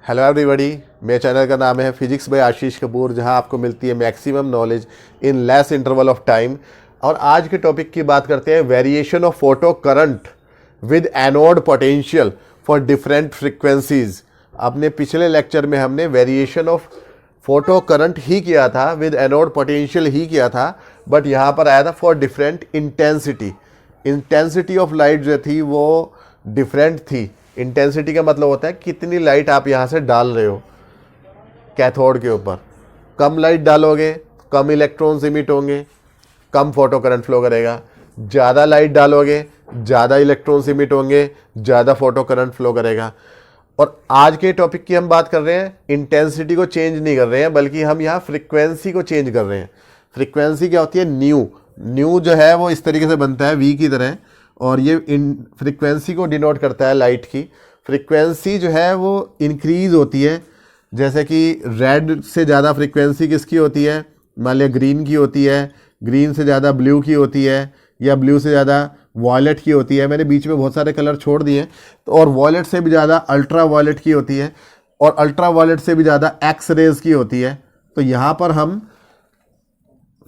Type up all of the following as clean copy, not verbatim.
Hello everybody, मेरे channel का नाम है फिजिक्स बाय आशीष कपूर, जहां आपको मिलती है maximum knowledge in less interval of time. और आज के टॉपिक की बात करते हैं variation of photo current with anode potential for different frequencies. अपने पिछले लेक्चर में हमने वेरिएशन ऑफ फोटो करंट ही किया था, विद एनोड पोटेंशियल ही किया था, बट यहाँ पर आया था for different intensity of light जो थी वो डिफरेंट थी। इंटेंसिटी का मतलब होता है कितनी लाइट आप यहाँ से डाल रहे हो कैथोड के ऊपर। कम लाइट डालोगे कम इलेक्ट्रॉन्स इमिट होंगे, कम फोटो करंट फ्लो करेगा। ज़्यादा लाइट डालोगे ज़्यादा इलेक्ट्रॉन्स इमिट होंगे, ज़्यादा फोटो करंट फ्लो करेगा। और आज के टॉपिक की हम बात कर रहे हैं, इंटेंसिटी को चेंज नहीं कर रहे हैं, बल्कि हम यहाँ फ्रीक्वेंसी को चेंज कर रहे हैं। फ्रीक्वेंसी क्या होती है? न्यू जो है वो इस तरीके से बनता है वी की तरह, और ये फ्रीक्वेंसी को डिनोट करता है लाइट की। फ्रीक्वेंसी जो है वो इंक्रीज़ होती है, जैसे कि रेड से ज़्यादा फ्रीक्वेंसी किसकी होती है? मान लिया ग्रीन की होती है, ग्रीन से ज़्यादा ब्लू की होती है, या ब्लू से ज़्यादा वॉयलेट की होती है। मैंने बीच में बहुत सारे कलर छोड़ दिए हैं। तो और वॉयलेट से भी ज़्यादा अल्ट्रा वॉयलेट की होती है, और अल्ट्रा वॉयलेट से भी ज़्यादा एक्स रेज की होती है। तो यहाँ पर हम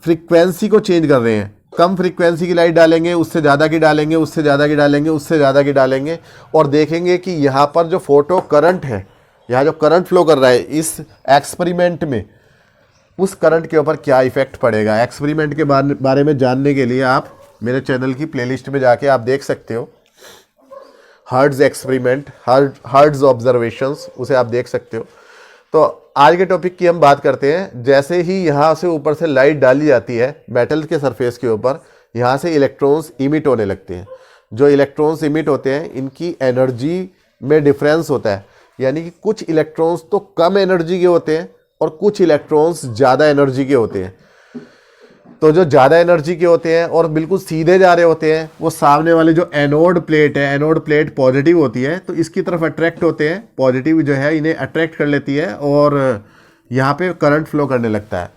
फ्रीक्वेंसी को चेंज कर रहे हैं। कम फ्रीक्वेंसी की लाइट डालेंगे, उससे ज़्यादा की डालेंगे, उससे ज़्यादा की डालेंगे, उससे ज़्यादा की डालेंगे, और देखेंगे कि यहाँ पर जो फोटो करंट है, यहाँ जो करंट फ्लो कर रहा है इस एक्सपेरिमेंट में, उस करंट के ऊपर क्या इफेक्ट पड़ेगा। एक्सपेरिमेंट के बारे में जानने के लिए आप मेरे चैनल की प्लेलिस्ट में जाके आप देख सकते हो। हर्ट्ज एक्सपेरिमेंट, हर्ट्ज ऑब्जर्वेशंस, उसे आप देख सकते हो। तो आज के टॉपिक की हम बात करते हैं। जैसे ही यहाँ से ऊपर से लाइट डाली जाती है मेटल के सरफेस के ऊपर, यहाँ से इलेक्ट्रॉन्स इमिट होने लगते हैं। जो इलेक्ट्रॉन्स इमिट होते हैं इनकी एनर्जी में डिफरेंस होता है, यानी कि कुछ इलेक्ट्रॉन्स तो कम एनर्जी के होते हैं और कुछ इलेक्ट्रॉन्स ज़्यादा एनर्जी के होते हैं। तो जो ज़्यादा एनर्जी के होते हैं और बिल्कुल सीधे जा रहे होते हैं, वो सामने वाले जो एनोड प्लेट है, एनोड प्लेट पॉजिटिव होती है, तो इसकी तरफ अट्रैक्ट होते हैं। पॉजिटिव जो है इन्हें अट्रैक्ट कर लेती है और यहाँ पे करंट फ्लो करने लगता है।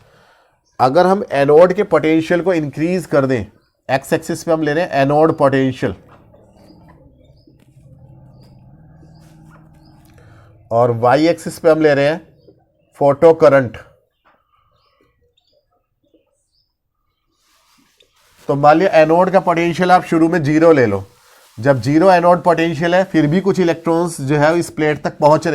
अगर हम एनोड के पोटेंशियल को इंक्रीज कर दें, एक्स एक्सिस पे हम ले रहे हैं एनोड पोटेंशियल, और वाई एक्सिस पे हम ले रहे हैं फोटो करंट। तो मान लिया एनोड का पोटेंशियल आप शुरू में 0 ले लो। जब 0 एनोड पोटेंशियल है, फिर भी कुछ इलेक्ट्रॉन्स जो है इस प्लेट तक पहुंच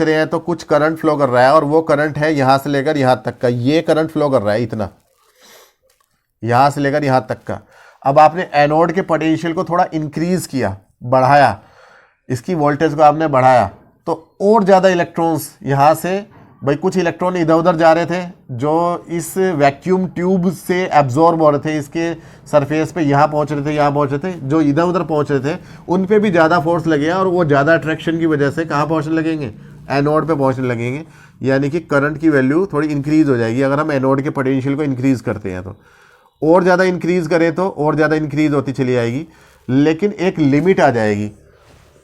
रहे हैं, तो कुछ करंट फ्लो कर रहा है, और वो करंट है यहां से लेकर यहां तक का। ये करंट फ्लो कर रहा है इतना, यहां से लेकर यहां तक का। अब आपने एनोड के पोटेंशियल को थोड़ा इंक्रीज किया, बढ़ाया, इसकी वोल्टेज को आपने बढ़ाया, तो और ज़्यादा इलेक्ट्रॉन्स यहाँ से, भाई कुछ इलेक्ट्रॉन इधर उधर जा रहे थे जो इस वैक्यूम ट्यूब से एब्जॉर्ब हो रहे थे, इसके सरफेस पे यहाँ पहुँच रहे थे, जो इधर उधर पहुँच रहे थे उन पे भी ज़्यादा फोर्स लगेगा, और वो ज़्यादा अट्रैक्शन की वजह से कहाँ पहुँचने लगेंगे? एनोड पे पहुँचने लगेंगे। यानी कि करंट की वैल्यू थोड़ी इंक्रीज़ हो जाएगी अगर हम एनोड के पोटेंशियल को इंक्रीज़ करते हैं। तो और ज़्यादा इंक्रीज़ करें तो और ज़्यादा इंक्रीज़ होती चली जाएगी, लेकिन एक लिमिट आ जाएगी,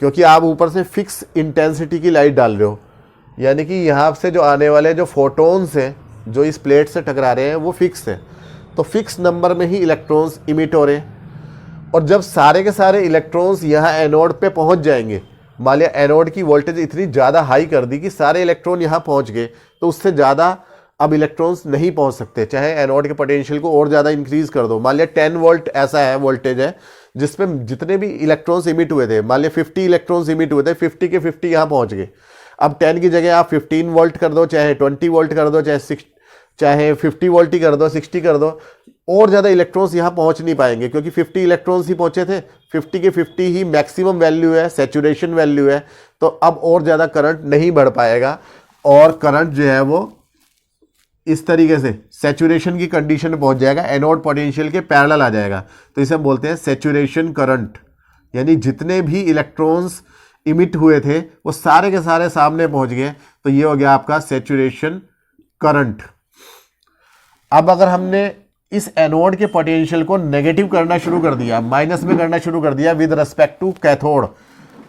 क्योंकि आप ऊपर से फिक्स इंटेंसिटी की लाइट डाल रहे हो। यानी कि यहाँ से जो आने वाले जो फोटोन्स हैं जो इस प्लेट से टकरा रहे हैं वो फिक्स है, तो फिक्स नंबर में ही इलेक्ट्रॉन्स इमिट हो रहे हैं। और जब सारे के सारे इलेक्ट्रॉन्स यहाँ एनोड पे पहुँच जाएंगे, मान लिया एनोड की वोल्टेज इतनी ज़्यादा हाई कर दी कि सारे इलेक्ट्रॉन यहाँ पहुँच गए, तो उससे ज़्यादा अब इलेक्ट्रॉन्स नहीं पहुँच सकते। चाहे एनोड के पोटेंशियल को और ज़्यादा इंक्रीज़ कर दो, मान लिया 10 वोल्ट ऐसा है वोल्टेज है जिसमें जितने भी इलेक्ट्रॉन्स इमिट हुए थे, मान लिया 50 इलेक्ट्रॉन्स इमिट हुए थे, 50 के 50 यहाँ पहुँच गए। अब 10 की जगह आप 15 वोल्ट कर दो, चाहे 20 वोल्ट कर दो, चाहे 50 वोल्ट ही कर दो, 60 कर दो, और ज़्यादा इलेक्ट्रॉन्स यहाँ पहुँच नहीं पाएंगे, क्योंकि 50 इलेक्ट्रॉन्स ही पहुँचे थे। 50 के 50 ही मैक्सिमम वैल्यू है, सैचुरेशन वैल्यू है। तो अब और ज़्यादा करंट नहीं बढ़ पाएगा, और करंट जो है वो इस तरीके से सैचुरेशन की कंडीशन में पहुँच जाएगा, एनोड पोटेंशियल के पैरेलल आ जाएगा। तो इसे हम बोलते हैं सैचुरेशन करंट। यानी जितने भी इलेक्ट्रॉन्स इमिट हुए थे वो सारे के सारे सामने पहुंच गए, तो ये हो गया आपका सैचुरेशन करंट। अब अगर हमने इस एनोड के पोटेंशियल को नेगेटिव करना शुरू कर दिया, माइनस में करना शुरू कर दिया विद रिस्पेक्ट टू कैथोड,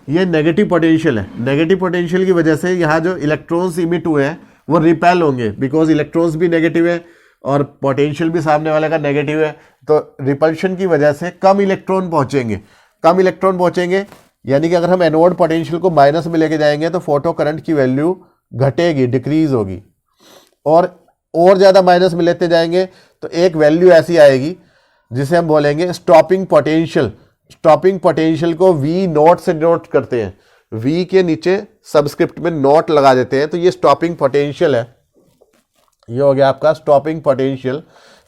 ये नेगेटिव पोटेंशियल है। नेगेटिव पोटेंशियल की वजह से यहाँ जो इलेक्ट्रॉन्स इमिट हुए हैं वो रिपेल होंगे, बिकॉज इलेक्ट्रॉन्स भी नेगेटिव है और पोटेंशियल भी सामने वाले का नेगेटिव है। तो रिपल्शन की वजह से कम इलेक्ट्रॉन पहुंचेंगे, यानी कि अगर हम एनोड पोटेंशियल को माइनस में लेके जाएंगे तो फोटो करंट की वैल्यू घटेगी, डिक्रीज होगी। और ज़्यादा माइनस में लेते जाएंगे तो एक वैल्यू ऐसी आएगी जिसे हम बोलेंगे स्टॉपिंग पोटेंशियल। स्टॉपिंग पोटेंशियल को वी नॉट से डिनोट करते हैं, वी के नीचे सबस्क्रिप्ट में नॉट लगा देते हैं, तो ये स्टॉपिंग पोटेंशियल है। ये हो गया आपका स्टॉपिंग पोटेंशियल।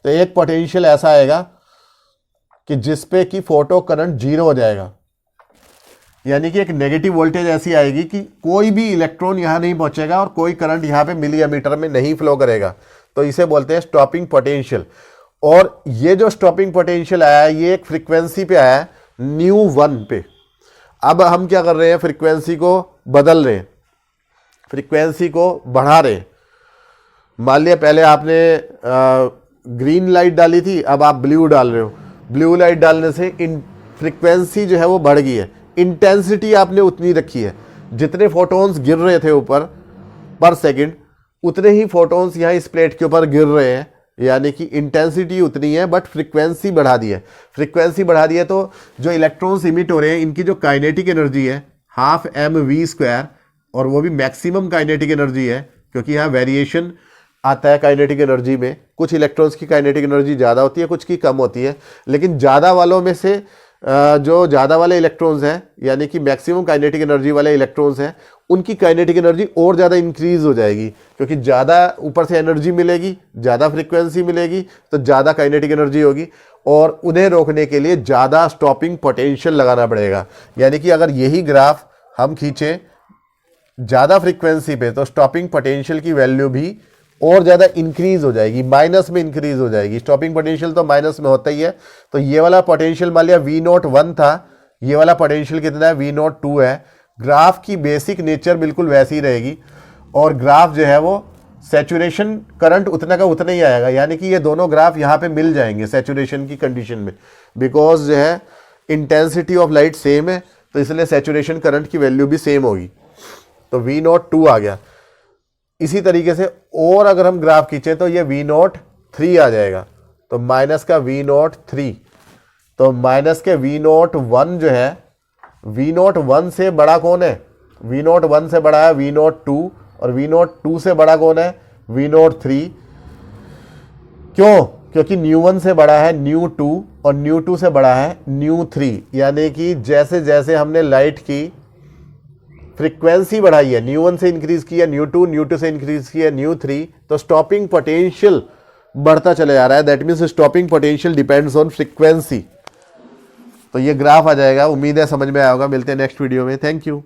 तो एक पोटेंशियल ऐसा आएगा कि जिसपे कि फोटो करंट जीरो हो जाएगा, यानी कि एक नेगेटिव वोल्टेज ऐसी आएगी कि कोई भी इलेक्ट्रॉन यहाँ नहीं पहुंचेगा और कोई करंट यहाँ पे मिली एमीटर में नहीं फ्लो करेगा, तो इसे बोलते हैं स्टॉपिंग पोटेंशियल। और ये जो स्टॉपिंग पोटेंशियल आया है ये एक फ्रीक्वेंसी पे आया है, ν1 पे। अब हम क्या कर रहे हैं, फ्रीक्वेंसी को बदल रहे हैं, फ्रीक्वेंसी को बढ़ा रहे हैं। मान लिया पहले आपने ग्रीन लाइट डाली थी, अब आप ब्लू डाल रहे हो। ब्लू लाइट डालने से फ्रीक्वेंसी जो है वो बढ़ गई है, इंटेंसिटी आपने उतनी रखी है, जितने फोटोन्स गिर रहे थे ऊपर पर सेकंड उतने ही फोटोन्स यहाँ इस प्लेट के ऊपर गिर रहे हैं, यानी कि इंटेंसिटी उतनी है बट फ्रीक्वेंसी बढ़ा दी है। फ्रीक्वेंसी बढ़ा दी है तो जो इलेक्ट्रॉन्स इमिट हो रहे हैं इनकी जो काइनेटिक एनर्जी है 12mv², और वो भी मैक्सिमम काइनेटिक एनर्जी है, क्योंकि यहाँ वेरिएशन आता है काइनेटिक एनर्जी में। कुछ इलेक्ट्रॉन्स की काइनेटिक एनर्जी ज़्यादा होती है, कुछ की कम होती है, लेकिन ज़्यादा वालों में से जो ज़्यादा वाले इलेक्ट्रॉन्स हैं, यानी कि मैक्सिमम काइनेटिक एनर्जी वाले इलेक्ट्रॉन्स हैं, उनकी काइनेटिक एनर्जी और ज़्यादा इंक्रीज हो जाएगी, क्योंकि ज़्यादा ऊपर से एनर्जी मिलेगी, ज़्यादा फ्रीक्वेंसी मिलेगी, तो ज़्यादा काइनेटिक एनर्जी होगी, और उन्हें रोकने के लिए ज़्यादा स्टॉपिंग पोटेंशियल लगाना पड़ेगा। यानी कि अगर यही ग्राफ हम खींचें ज़्यादा फ्रीक्वेंसी पे तो स्टॉपिंग पोटेंशियल की वैल्यू भी और ज़्यादा इंक्रीज हो जाएगी, माइनस में इंक्रीज हो जाएगी। स्टॉपिंग पोटेंशियल तो माइनस में होता ही है। तो ये वाला पोटेंशियल मान लिया V01 था, ये वाला पोटेंशियल कितना है, V02 है। ग्राफ की बेसिक नेचर बिल्कुल वैसी ही रहेगी, और ग्राफ जो है वो सैचुरेशन करंट उतना का उतना ही आएगा, यानी कि ये दोनों ग्राफ यहाँ पे मिल जाएंगे सैचुरेशन की कंडीशन में, बिकॉज जो है इंटेंसिटी ऑफ लाइट सेम है, तो इसलिए सैचुरेशन करंट की वैल्यू भी सेम होगी। तो V02 आ गया। इसी तरीके से और अगर हम ग्राफ खींचें तो ये V03 आ जाएगा, तो माइनस का V03, तो माइनस के V01 जो है, V01 से बड़ा कौन है, V01 से बड़ा है V02, और V02 से बड़ा कौन है, V03। क्यों? क्योंकि ν1 से बड़ा है ν2 और ν2 से बड़ा है ν3, यानी कि जैसे जैसे हमने लाइट की फ्रीक्वेंसी बढ़ाई है, ν1 से इंक्रीज किया ν2, ν2 से इंक्रीज किया ν3, तो स्टॉपिंग पोटेंशियल बढ़ता चले जा रहा है। That means stopping potential depends on frequency. तो ये ग्राफ आ जाएगा। उम्मीद है समझ में आया होगा। मिलते हैं नेक्स्ट वीडियो में। Thank you.